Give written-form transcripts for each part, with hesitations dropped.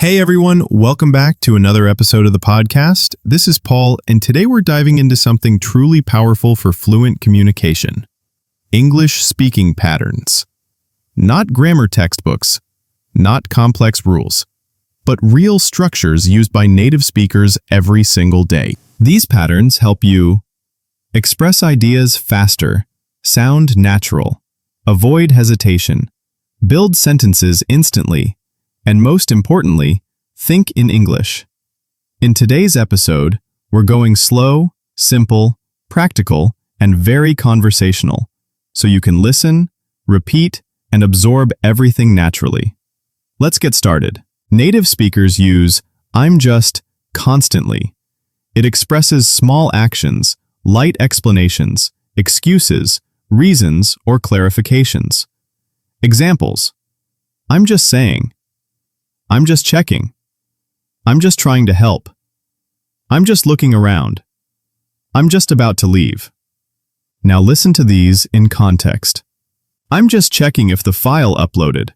Hey everyone, welcome back to another episode of the podcast. This is Paul, and today we're diving into something truly powerful for fluent communication. English speaking patterns. Not grammar textbooks, not complex rules, but real structures used by native speakers every single day. These patterns help you express ideas faster, sound natural, avoid hesitation, build sentences instantly, and most importantly, think in English. In today's episode, we're going slow, simple, practical, and very conversational, so you can listen, repeat, and absorb everything naturally. Let's get started. Native speakers use "I'm just" constantly. It expresses small actions, light explanations, excuses, reasons, or clarifications. Examples: I'm just saying. I'm just checking. I'm just trying to help. I'm just looking around. I'm just about to leave. Now listen to these in context. I'm just checking if the file uploaded.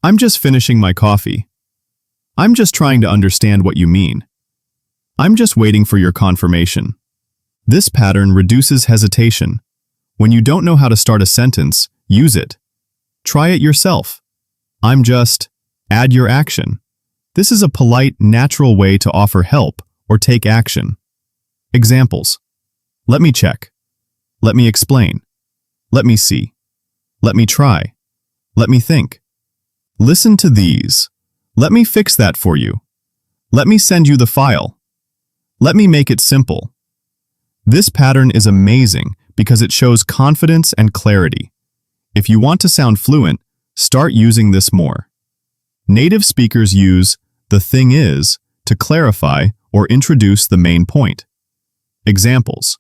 I'm just finishing my coffee. I'm just trying to understand what you mean. I'm just waiting for your confirmation. This pattern reduces hesitation. When you don't know how to start a sentence, use it. Try it yourself. I'm just... Add your action. This is a polite, natural way to offer help or take action. Examples: let me check. Let me explain. Let me see. Let me try. Let me think. Listen to these. Let me fix that for you. Let me send you the file. Let me make it simple. This pattern is amazing because it shows confidence and clarity. If you want to sound fluent, start using this more. Native speakers use "the thing is" to clarify or introduce the main point. Examples: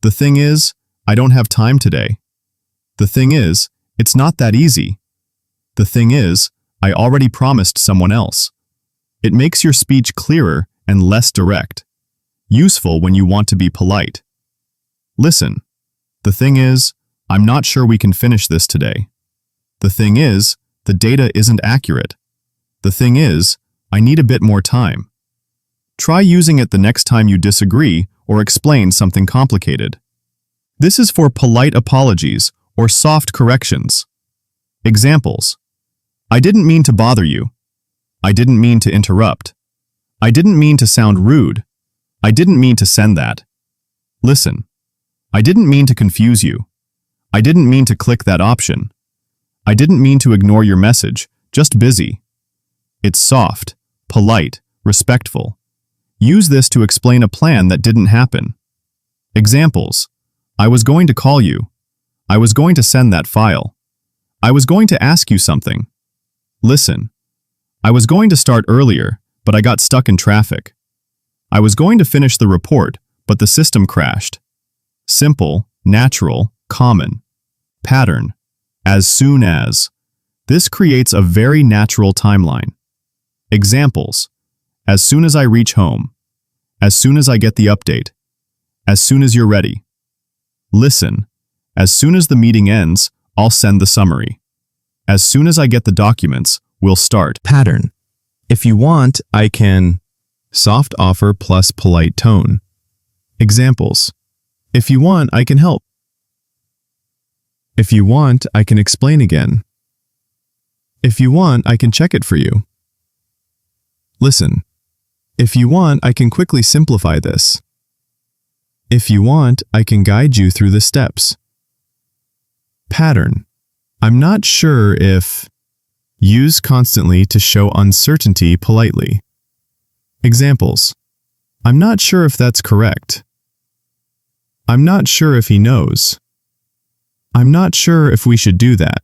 the thing is, I don't have time today. The thing is, it's not that easy. The thing is, I already promised someone else. It makes your speech clearer and less direct. Useful when you want to be polite. Listen. The thing is, I'm not sure we can finish this today. The thing is, the data isn't accurate. The thing is, I need a bit more time. Try using it the next time you disagree or explain something complicated. This is for polite apologies or soft corrections. Examples: I didn't mean to bother you. I didn't mean to interrupt. I didn't mean to sound rude. I didn't mean to send that. Listen. I didn't mean to confuse you. I didn't mean to click that option. I didn't mean to ignore your message, just busy. It's soft, polite, respectful. Use this to explain a plan that didn't happen. Examples: I was going to call you. I was going to send that file. I was going to ask you something. Listen. I was going to start earlier, but I got stuck in traffic. I was going to finish the report, but the system crashed. Simple, natural, common. Pattern: as soon as. This creates a very natural timeline. Examples: as soon as I reach home. As soon as I get the update. As soon as you're ready. Listen. As soon as the meeting ends, I'll send the summary. As soon as I get the documents, we'll start. Pattern: if you want, I can. Soft offer plus polite tone. Examples: if you want, I can help. If you want, I can explain again. If you want, I can check it for you. Listen. If you want, I can quickly simplify this. If you want, I can guide you through the steps. Pattern: I'm not sure if. Use constantly to show uncertainty politely. Examples: I'm not sure if that's correct. I'm not sure if he knows. I'm not sure if we should do that.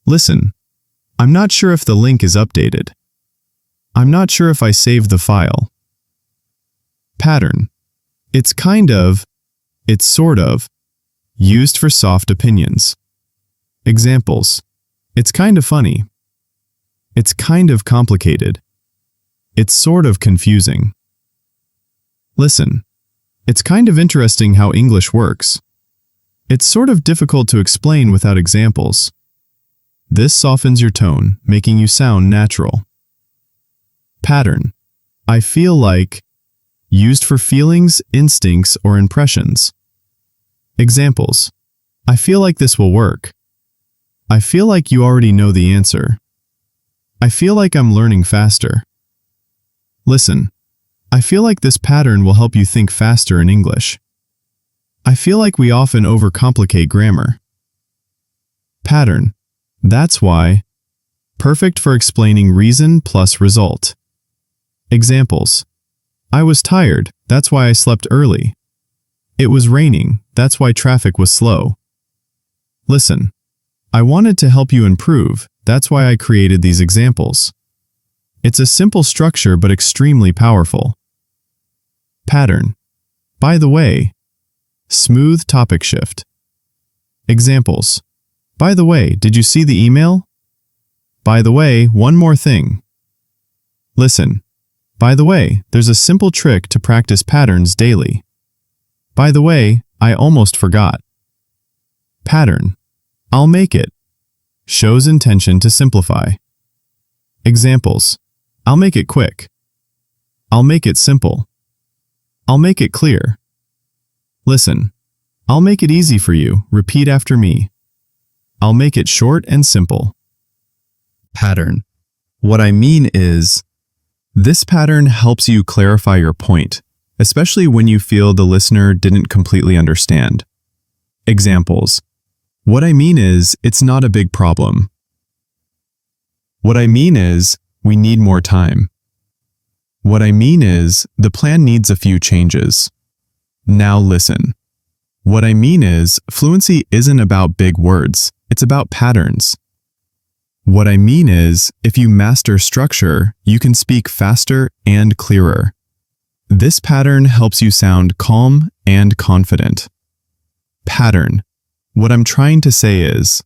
Listen. I'm not sure if the link is updated. I'm not sure if I saved the file. Pattern: it's kind of, it's sort of. Used for soft opinions. Examples: it's kind of funny. It's kind of complicated. It's sort of confusing. Listen. It's kind of interesting how English works. It's sort of difficult to explain without examples. This softens your tone, making you sound natural. Pattern. I feel like. Used for feelings, instincts, or impressions. Examples. I feel like this will work. I feel like you already know the answer. I feel like I'm learning faster. Listen. I feel like this pattern will help you think faster in English. I feel like we often overcomplicate grammar. Pattern. That's why. Perfect for explaining reason plus result. Examples. I was tired, that's why I slept early. It was raining, that's why traffic was slow. Listen. I wanted to help you improve, that's why I created these examples. It's a simple structure but extremely powerful. Pattern. By the way. Smooth topic shift. Examples. By the way, did you see the email? By the way, one more thing. Listen. By the way, there's a simple trick to practice patterns daily. By the way, I almost forgot. Pattern. I'll make it. Shows intention to simplify. Examples. I'll make it quick. I'll make it simple. I'll make it clear. Listen. I'll make it easy for you. Repeat after me. I'll make it short and simple. Pattern. What I mean is, this pattern helps you clarify your point, especially when you feel the listener didn't completely understand. Examples. What I mean is, it's not a big problem. What I mean is, we need more time. What I mean is, the plan needs a few changes. Now listen. What I mean is, fluency isn't about big words, it's about patterns. What I mean is, if you master structure, you can speak faster and clearer. This pattern helps you sound calm and confident. Pattern. What I'm trying to say is,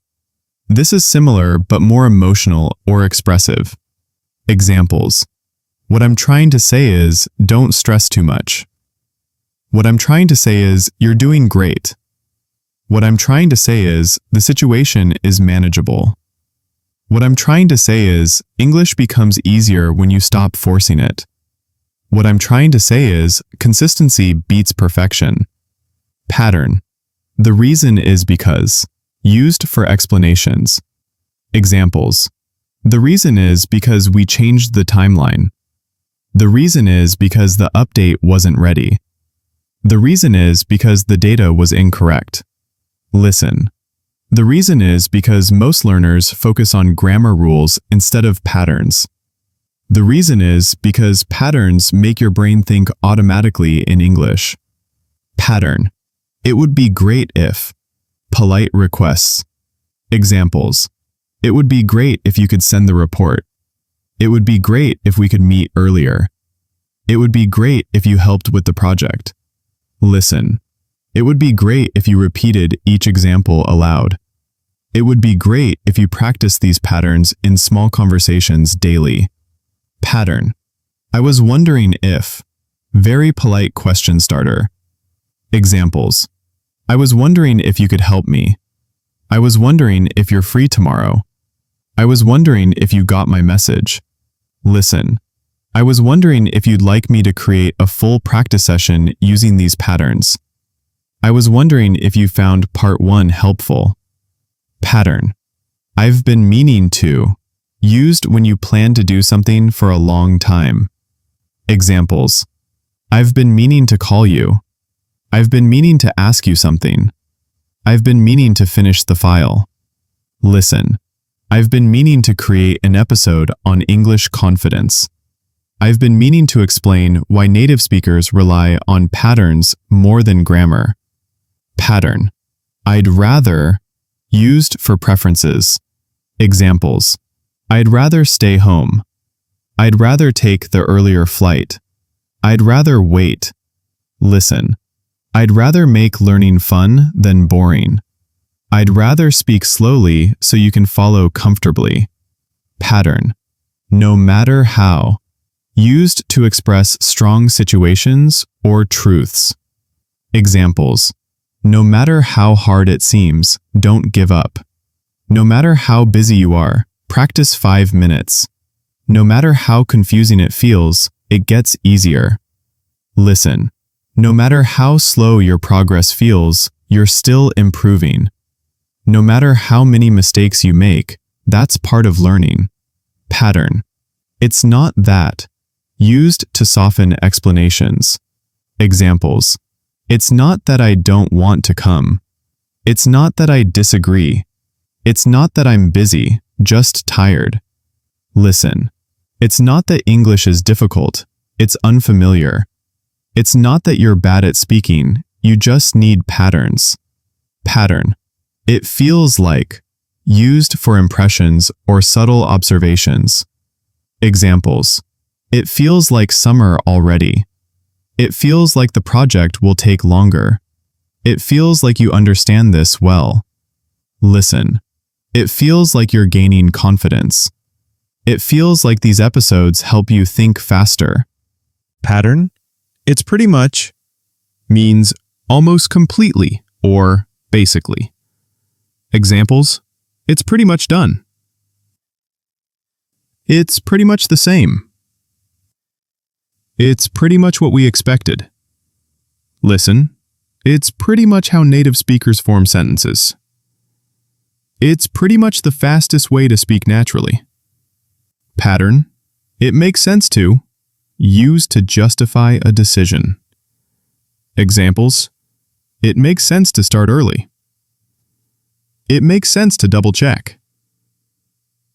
this is similar but more emotional or expressive. Examples. What I'm trying to say is, don't stress too much. What I'm trying to say is, you're doing great. What I'm trying to say is, the situation is manageable. What I'm trying to say is, English becomes easier when you stop forcing it. What I'm trying to say is, consistency beats perfection. Pattern. The reason is because. Used for explanations. Examples. The reason is because we changed the timeline. The reason is because the update wasn't ready. The reason is because the data was incorrect. Listen. The reason is because most learners focus on grammar rules instead of patterns. The reason is because patterns make your brain think automatically in English. Pattern. It would be great if. Polite requests. Examples. It would be great if you could send the report. It would be great if we could meet earlier. It would be great if you helped with the project. Listen. It would be great if you repeated each example aloud. It would be great if you practice these patterns in small conversations daily. Pattern. I was wondering if. Very polite question starter. Examples. I was wondering if you could help me. I was wondering if you're free tomorrow. I was wondering if you got my message. Listen. I was wondering if you'd like me to create a full practice session using these patterns. I was wondering if you found part 1 helpful. Pattern. I've been meaning to. Used when you plan to do something for a long time. Examples. I've been meaning to call you. I've been meaning to ask you something. I've been meaning to finish the file. Listen. I've been meaning to create an episode on English confidence. I've been meaning to explain why native speakers rely on patterns more than grammar. Pattern. I'd rather. Used for preferences. Examples. I'd rather stay home. I'd rather take the earlier flight. I'd rather wait. Listen. I'd rather make learning fun than boring. I'd rather speak slowly so you can follow comfortably. Pattern. No matter how. Used to express strong situations or truths. Examples. No matter how hard it seems, don't give up. No matter how busy you are, practice 5 minutes. No matter how confusing it feels, it gets easier. Listen. No matter how slow your progress feels, you're still improving. No matter how many mistakes you make, that's part of learning. Pattern. It's not that. Used to soften explanations. Examples. It's not that I don't want to come. It's not that I disagree. It's not that I'm busy, just tired. Listen. It's not that English is difficult. It's unfamiliar. It's not that you're bad at speaking. You just need patterns. Pattern. It feels like. Used for impressions or subtle observations. Examples. It feels like summer already. It feels like the project will take longer. It feels like you understand this well. Listen. It feels like you're gaining confidence. It feels like these episodes help you think faster. Pattern. It's pretty much means almost completely or basically. Examples. It's pretty much done. It's pretty much the same. It's pretty much what we expected. Listen. It's pretty much how native speakers form sentences. It's pretty much the fastest way to speak naturally. Pattern. It makes sense to. Used to justify a decision. Examples. It makes sense to start early. It makes sense to double check.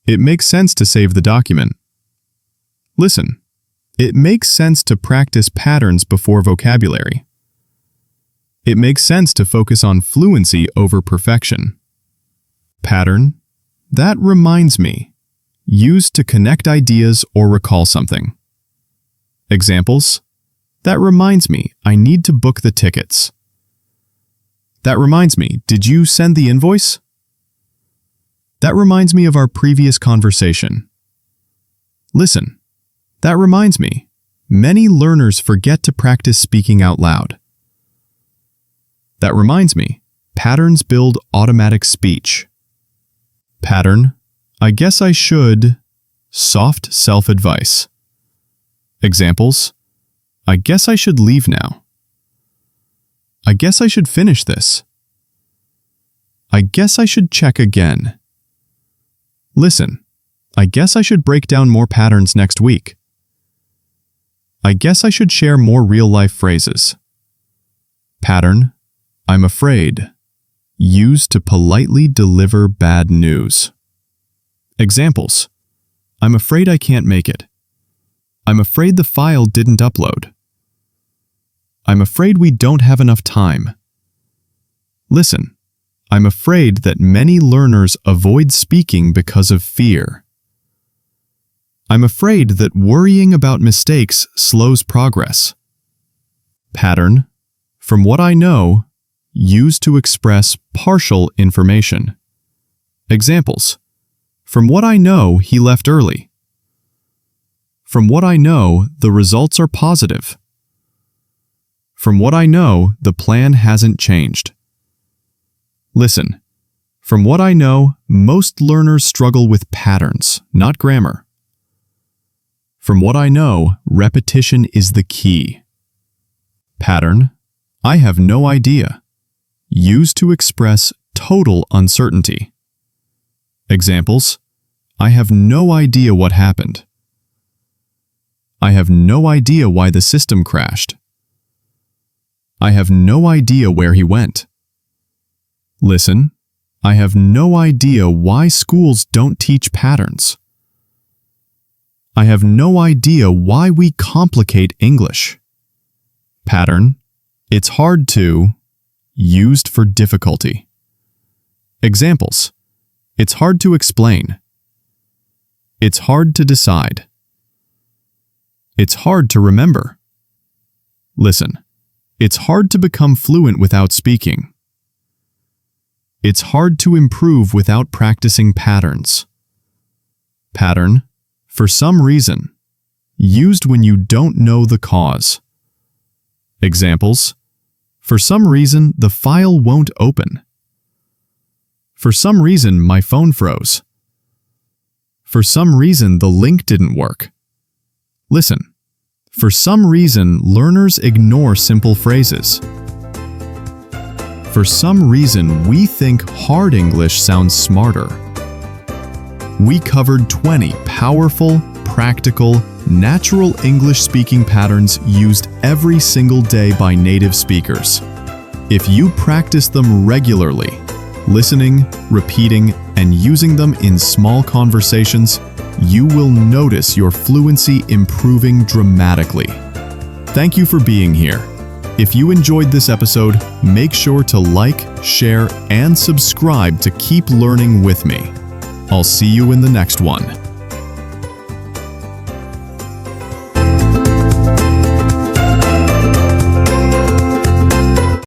It makes sense to save the document. Listen. It makes sense to practice patterns before vocabulary. It makes sense to focus on fluency over perfection. Pattern. That reminds me. Used to connect ideas or recall something. Examples. That reminds me, I need to book the tickets. That reminds me, did you send the invoice? That reminds me of our previous conversation. Listen. That reminds me, many learners forget to practice speaking out loud. That reminds me, patterns build automatic speech. Pattern. I guess I should. Soft self-advice. Examples. I guess I should leave now. I guess I should finish this. I guess I should check again. Listen. I guess I should break down more patterns next week. I guess I should share more real-life phrases. Pattern. I'm afraid. Used to politely deliver bad news. Examples. I'm afraid I can't make it. I'm afraid the file didn't upload. I'm afraid we don't have enough time. Listen. I'm afraid that many learners avoid speaking because of fear. I'm afraid that worrying about mistakes slows progress. Pattern. From what I know. Used to express partial information. Examples. From what I know, he left early. From what I know, the results are positive. From what I know, the plan hasn't changed. Listen. From what I know, most learners struggle with patterns, not grammar. From what I know, repetition is the key. Pattern. I have no idea. Used to express total uncertainty. Examples. I have no idea what happened. I have no idea why the system crashed. I have no idea where he went. Listen. I have no idea why schools don't teach patterns. I have no idea why we complicate English. Pattern. It's hard to. Used for difficulty. Examples. It's hard to explain. It's hard to decide. It's hard to remember. Listen. It's hard to become fluent without speaking. It's hard to improve without practicing patterns. Pattern. For some reason. Used when you don't know the cause. Examples. For some reason, the file won't open. For some reason, my phone froze. For some reason, the link didn't work. Listen. For some reason, learners ignore simple phrases. For some reason, we think hard English sounds smarter. We covered 20 powerful, practical, natural English-speaking patterns used every single day by native speakers. If you practice them regularly, listening, repeating, and using them in small conversations, you will notice your fluency improving dramatically. Thank you for being here. If you enjoyed this episode, make sure to like, share, and subscribe to keep learning with me. I'll see you in the next one.